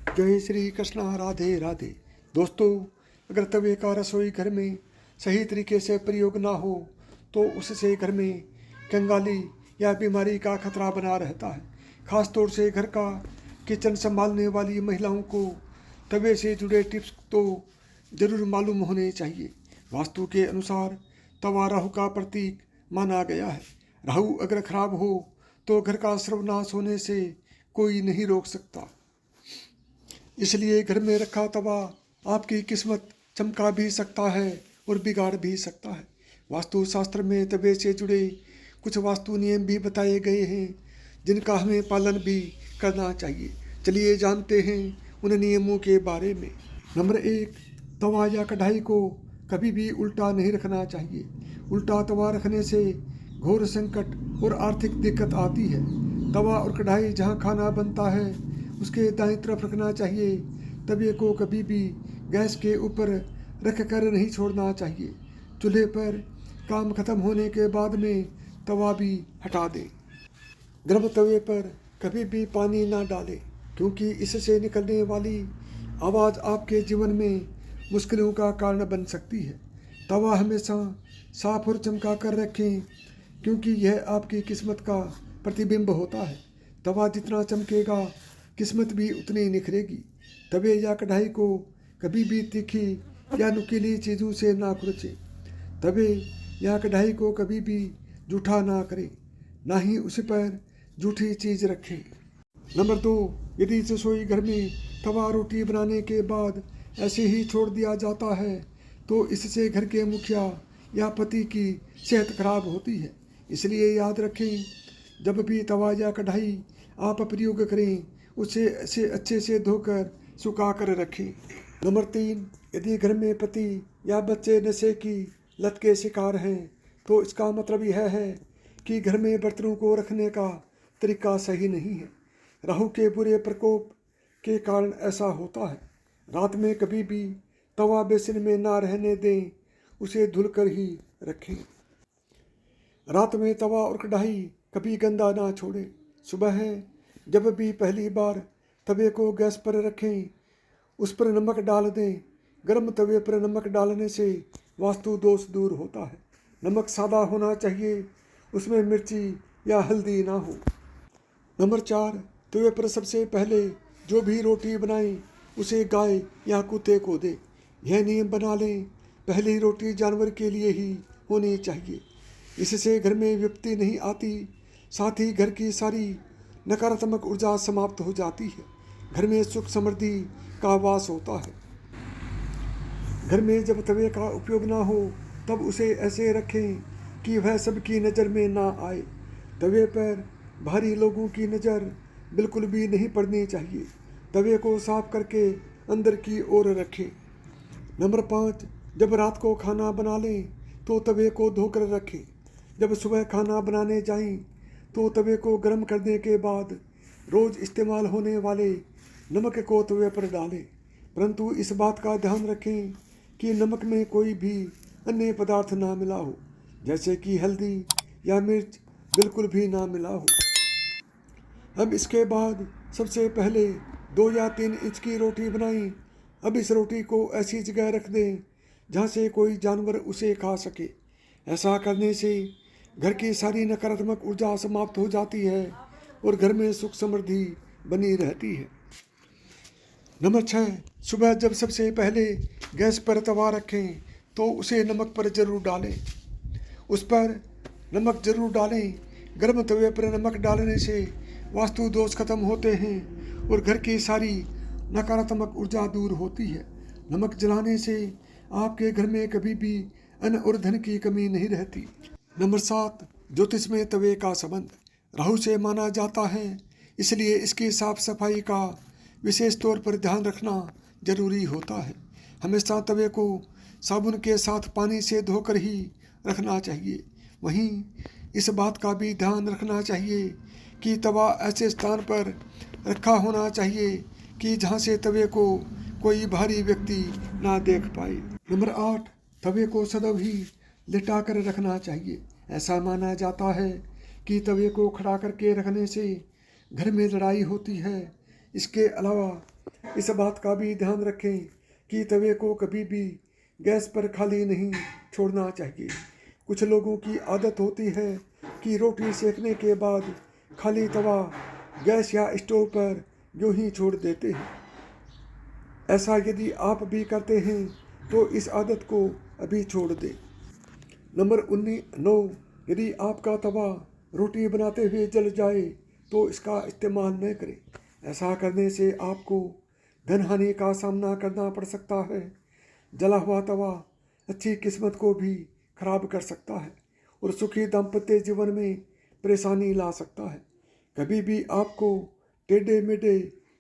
जय श्री कृष्णा, राधे राधे। दोस्तों, अगर तवे का रसोई घर में सही तरीके से प्रयोग ना हो तो उससे घर में कंगाली या बीमारी का खतरा बना रहता है। खास तौर से घर का किचन संभालने वाली महिलाओं को तवे से जुड़े टिप्स तो जरूर मालूम होने चाहिए। वास्तु के अनुसार तवा राहु का प्रतीक माना गया है। राहु अगर खराब हो तो घर का सर्वनाश होने से कोई नहीं रोक सकता। इसलिए घर में रखा तवा आपकी किस्मत चमका भी सकता है और बिगाड़ भी सकता है। वास्तु शास्त्र में तवे से जुड़े कुछ वास्तु नियम भी बताए गए हैं जिनका हमें पालन भी करना चाहिए। चलिए जानते हैं उन नियमों के बारे में। नंबर 1, तवा या कढ़ाई को कभी भी उल्टा नहीं रखना चाहिए। उल्टा तवा रखने से घोर संकट और आर्थिक दिक्कत आती है। तवा और कढ़ाई जहाँ खाना बनता है उसके दाईं तरफ रखना चाहिए। तवे को कभी भी गैस के ऊपर रख कर नहीं छोड़ना चाहिए। चूल्हे पर काम खत्म होने के बाद में तवा भी हटा दें। गर्म तवे पर कभी भी पानी ना डालें क्योंकि इससे निकलने वाली आवाज़ आपके जीवन में मुश्किलों का कारण बन सकती है। तवा हमेशा साफ और चमका कर रखें क्योंकि यह आपकी किस्मत का प्रतिबिंब होता है। तवा जितना चमकेगा किस्मत भी उतनी निखरेगी। तवे या कढ़ाई को कभी भी तीखी या नुकीली चीज़ों से ना खुरचें। तवे या कढ़ाई को कभी भी जूठा ना करें, ना ही उस पर जूठी चीज़ रखें। नंबर 2, यदि रसोई घर में तवा रोटी बनाने के बाद ऐसे ही छोड़ दिया जाता है तो इससे घर के मुखिया या पति की सेहत खराब होती है। इसलिए याद रखें, जब भी तवा या कढ़ाई आप प्रयोग करें उसे अच्छे से धोकर सुखा कर रखें। नंबर 3, यदि घर में पति या बच्चे नशे की लत के शिकार हैं तो इसका मतलब यह है कि घर में बर्तनों को रखने का तरीका सही नहीं है। राहु के बुरे प्रकोप के कारण ऐसा होता है। रात में कभी भी तवा बेसिन में ना रहने दें, उसे धुलकर ही रखें। रात में तवा और कढ़ाई कभी गंदा ना छोड़ें। सुबह जब भी पहली बार तवे को गैस पर रखें उस पर नमक डाल दें। गर्म तवे पर नमक डालने से वास्तु दोष दूर होता है। नमक सादा होना चाहिए, उसमें मिर्ची या हल्दी ना हो। नंबर 4, तवे पर सबसे पहले जो भी रोटी बनाएं उसे गाय या कुत्ते को दें। यह नियम बना लें, पहली रोटी जानवर के लिए ही होनी चाहिए। इससे घर में विपत्ति नहीं आती, साथ ही घर की सारी नकारात्मक ऊर्जा समाप्त हो जाती है। घर में सुख समृद्धि का वास होता है। घर में जब तवे का उपयोग ना हो तब उसे ऐसे रखें कि वह सबकी नज़र में ना आए। तवे पर भारी लोगों की नज़र बिल्कुल भी नहीं पड़नी चाहिए। तवे को साफ करके अंदर की ओर रखें। नंबर 5, जब रात को खाना बना लें तो तवे को धोकर रखें। जब सुबह खाना बनाने जाएं तो तवे को गर्म करने के बाद रोज़ इस्तेमाल होने वाले नमक को तवे पर डालें, परंतु इस बात का ध्यान रखें कि नमक में कोई भी अन्य पदार्थ ना मिला हो, जैसे कि हल्दी या मिर्च बिल्कुल भी ना मिला हो। अब इसके बाद सबसे पहले 2 या 3 इंच की रोटी बनाएं। अब इस रोटी को ऐसी जगह रख दें जहाँ से कोई जानवर उसे खा सके। ऐसा करने से घर की सारी नकारात्मक ऊर्जा समाप्त हो जाती है और घर में सुख समृद्धि बनी रहती है। नंबर 6, सुबह जब सबसे पहले गैस पर तवा रखें तो उसे नमक पर जरूर डालें। उस पर नमक जरूर डालें। गर्म तवे पर नमक डालने से वास्तु दोष खत्म होते हैं और घर की सारी नकारात्मक ऊर्जा दूर होती है। नमक जलाने से आपके घर में कभी भी अन्न और धन की कमी नहीं रहती। नंबर 7, ज्योतिष में तवे का संबंध राहु से माना जाता है, इसलिए इसकी साफ सफाई का विशेष तौर पर ध्यान रखना जरूरी होता है। हमेशा तवे को साबुन के साथ पानी से धोकर ही रखना चाहिए। वहीं इस बात का भी ध्यान रखना चाहिए कि तवा ऐसे स्थान पर रखा होना चाहिए कि जहाँ से तवे को कोई भारी व्यक्ति ना देख पाए। नंबर 8, तवे को सदैव ही लिटा कर रखना चाहिए। ऐसा माना जाता है कि तवे को खड़ा करके रखने से घर में लड़ाई होती है। इसके अलावा इस बात का भी ध्यान रखें कि तवे को कभी भी गैस पर खाली नहीं छोड़ना चाहिए। कुछ लोगों की आदत होती है कि रोटी सेकने के बाद खाली तवा गैस या स्टोव पर यूं ही छोड़ देते हैं। ऐसा यदि आप भी करते हैं तो इस आदत को अभी छोड़ दें। नंबर 9, यदि आपका तवा रोटी बनाते हुए जल जाए तो इसका इस्तेमाल न करें। ऐसा करने से आपको धन हानि का सामना करना पड़ सकता है। जला हुआ तवा अच्छी किस्मत को भी खराब कर सकता है और सुखी दाम्पत्य जीवन में परेशानी ला सकता है। कभी भी आपको टेढ़े मेढ़े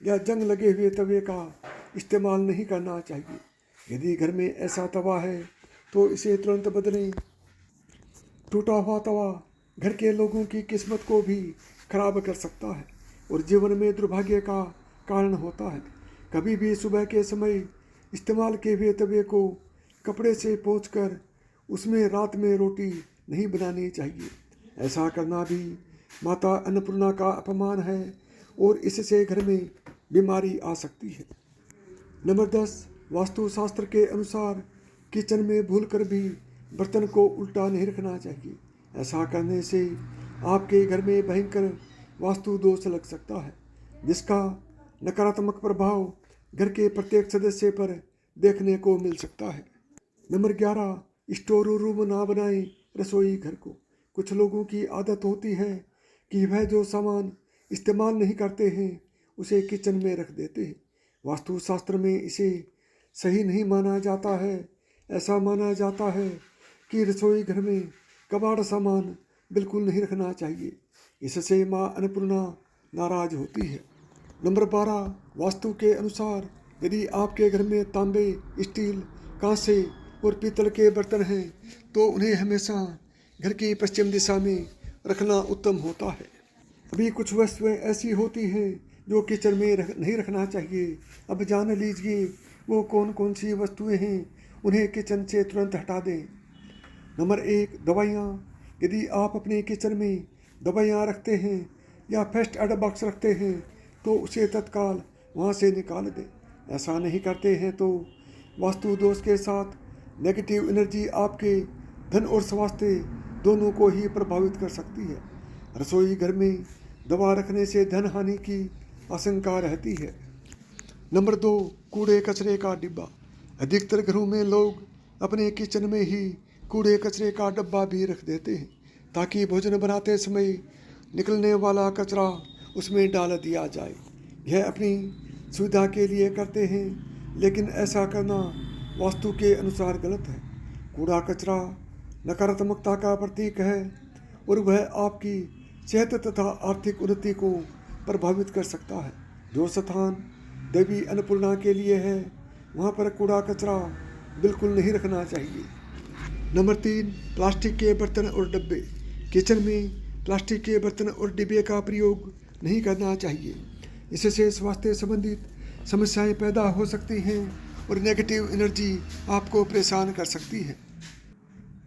या जंग लगे हुए तवे का इस्तेमाल नहीं करना चाहिए। यदि घर में ऐसा तवा है तो इसे तुरंत बदलें। टूटा हुआ तवा घर के लोगों की किस्मत को भी खराब कर सकता है और जीवन में दुर्भाग्य का कारण होता है। कभी भी सुबह के समय इस्तेमाल किए हुए तवे को कपड़े से पोंछकर उसमें रात में रोटी नहीं बनानी चाहिए। ऐसा करना भी माता अन्नपूर्णा का अपमान है और इससे घर में बीमारी आ सकती है। नंबर 10, वास्तुशास्त्र के अनुसार किचन में भूलकर भी बर्तन को उल्टा नहीं रखना चाहिए। ऐसा करने से आपके घर में भयंकर वास्तु दोष लग सकता है जिसका नकारात्मक प्रभाव घर के प्रत्येक सदस्य पर देखने को मिल सकता है। नंबर 11, स्टोर रूम ना बनाएं रसोई घर को। कुछ लोगों की आदत होती है कि वह जो सामान इस्तेमाल नहीं करते हैं उसे किचन में रख देते हैं। वास्तुशास्त्र में इसे सही नहीं माना जाता है। ऐसा माना जाता है कि रसोई घर में कबाड़ सामान बिल्कुल नहीं रखना चाहिए। इससे माँ अन्नपूर्णा नाराज होती है। नंबर 12, वास्तु के अनुसार यदि आपके घर में तांबे, स्टील, कांसे और पीतल के बर्तन हैं तो उन्हें हमेशा घर की पश्चिम दिशा में रखना उत्तम होता है। अभी कुछ वस्तुएं ऐसी होती हैं जो किचन में नहीं रखना चाहिए। अब जान लीजिए वो कौन कौन सी वस्तुएं हैं, उन्हें किचन से तुरंत हटा दें। नंबर 1, दवाइयाँ। यदि आप अपने किचन में दवाइयाँ रखते हैं या फर्स्ट एड बॉक्स रखते हैं तो उसे तत्काल वहाँ से निकाल दें। ऐसा नहीं करते हैं तो वास्तु दोष के साथ नेगेटिव एनर्जी आपके धन और स्वास्थ्य दोनों को ही प्रभावित कर सकती है। रसोई घर में दवा रखने से धन हानि की आशंका रहती है। नंबर 2, कूड़े कचरे का डिब्बा। अधिकतर घरों में लोग अपने किचन में ही कूड़े कचरे का डब्बा भी रख देते हैं ताकि भोजन बनाते समय निकलने वाला कचरा उसमें डाल दिया जाए। यह अपनी सुविधा के लिए करते हैं लेकिन ऐसा करना वास्तु के अनुसार गलत है। कूड़ा कचरा नकारात्मकता का प्रतीक है और वह आपकी सेहत तथा आर्थिक उन्नति को प्रभावित कर सकता है। जो स्थान देवी अन्नपूर्णा के लिए है वहाँ पर कूड़ा कचरा बिल्कुल नहीं रखना चाहिए। नंबर 3, प्लास्टिक के बर्तन और डब्बे। किचन में प्लास्टिक के बर्तन और डिब्बे का प्रयोग नहीं करना चाहिए। इससे स्वास्थ्य संबंधित समस्याएं पैदा हो सकती हैं और नेगेटिव एनर्जी आपको परेशान कर सकती है।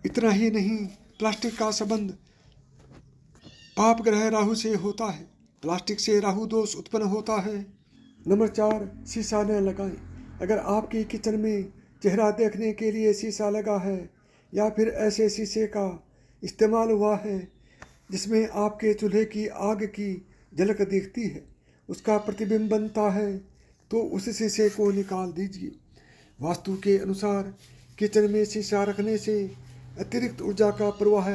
इतना ही नहीं, प्लास्टिक का संबंध पाप ग्रह राहु से होता है। प्लास्टिक से राहु दोष उत्पन्न होता है। नंबर 4, शीशा न लगाएं। अगर आपकी किचन में चेहरा देखने के लिए शीशा लगा है या फिर ऐसे शीशे का इस्तेमाल हुआ है जिसमें आपके चूल्हे की आग की झलक दिखती है, उसका प्रतिबिंब बनता है, तो उस शीशे को निकाल दीजिए। वास्तु के अनुसार किचन में शीशा रखने से अतिरिक्त ऊर्जा का प्रवाह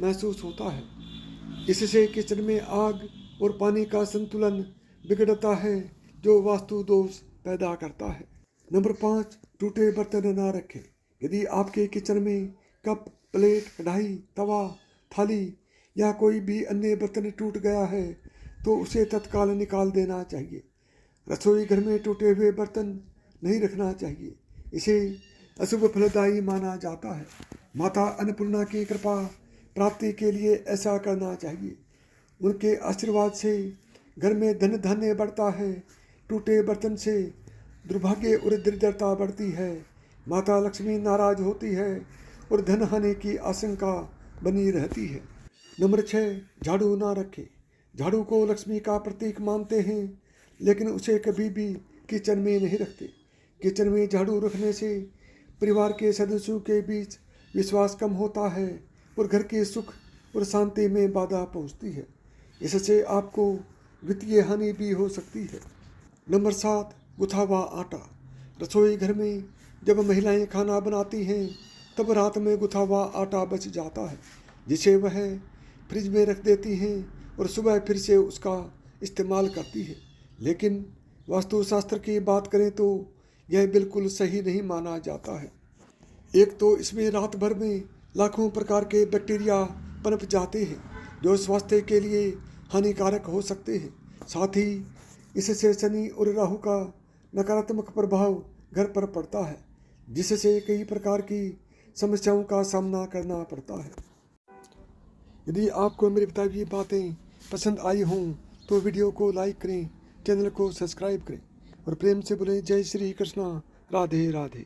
महसूस होता है। इससे किचन में आग और पानी का संतुलन बिगड़ता है जो वास्तु दोष पैदा करता है। नंबर 5, टूटे बर्तन ना रखें। यदि आपके किचन में कप, प्लेट, कढ़ाई, तवा, थाली या कोई भी अन्य बर्तन टूट गया है तो उसे तत्काल निकाल देना चाहिए। रसोई घर में टूटे हुए बर्तन नहीं रखना चाहिए। इसे अशुभ फलदायी माना जाता है। माता अन्नपूर्णा की कृपा प्राप्ति के लिए ऐसा करना चाहिए। उनके आशीर्वाद से घर में धन धान्य बढ़ता है। टूटे बर्तन से दुर्भाग्य और दरिद्रता बढ़ती है। माता लक्ष्मी नाराज होती है और धन हानि की आशंका बनी रहती है। नंबर 6, झाड़ू ना रखें। झाड़ू को लक्ष्मी का प्रतीक मानते हैं लेकिन उसे कभी भी किचन में नहीं रखते। किचन में झाड़ू रखने से परिवार के सदस्यों के बीच विश्वास कम होता है और घर के सुख और शांति में बाधा पहुंचती है। इससे आपको वित्तीय हानि भी हो सकती है। नंबर 7, गुथा हुआ आटा। रसोई घर में जब महिलाएं खाना बनाती हैं तब रात में गुथा हुआ आटा बच जाता है, जिसे वह फ्रिज में रख देती हैं और सुबह फिर से उसका इस्तेमाल करती है। लेकिन वास्तुशास्त्र की बात करें तो यह बिल्कुल सही नहीं माना जाता है। एक तो इसमें रात भर में लाखों प्रकार के बैक्टीरिया पनप जाते हैं जो स्वास्थ्य के लिए हानिकारक हो सकते हैं। साथ ही इससे शनि और राहु का नकारात्मक प्रभाव घर पर पड़ता है, जिससे कई प्रकार की समस्याओं का सामना करना पड़ता है। यदि आपको मेरी बताई हुई बातें पसंद आई हों तो वीडियो को लाइक करें, चैनल को सब्सक्राइब करें और प्रेम से बोलें जय श्री कृष्णा, राधे राधे।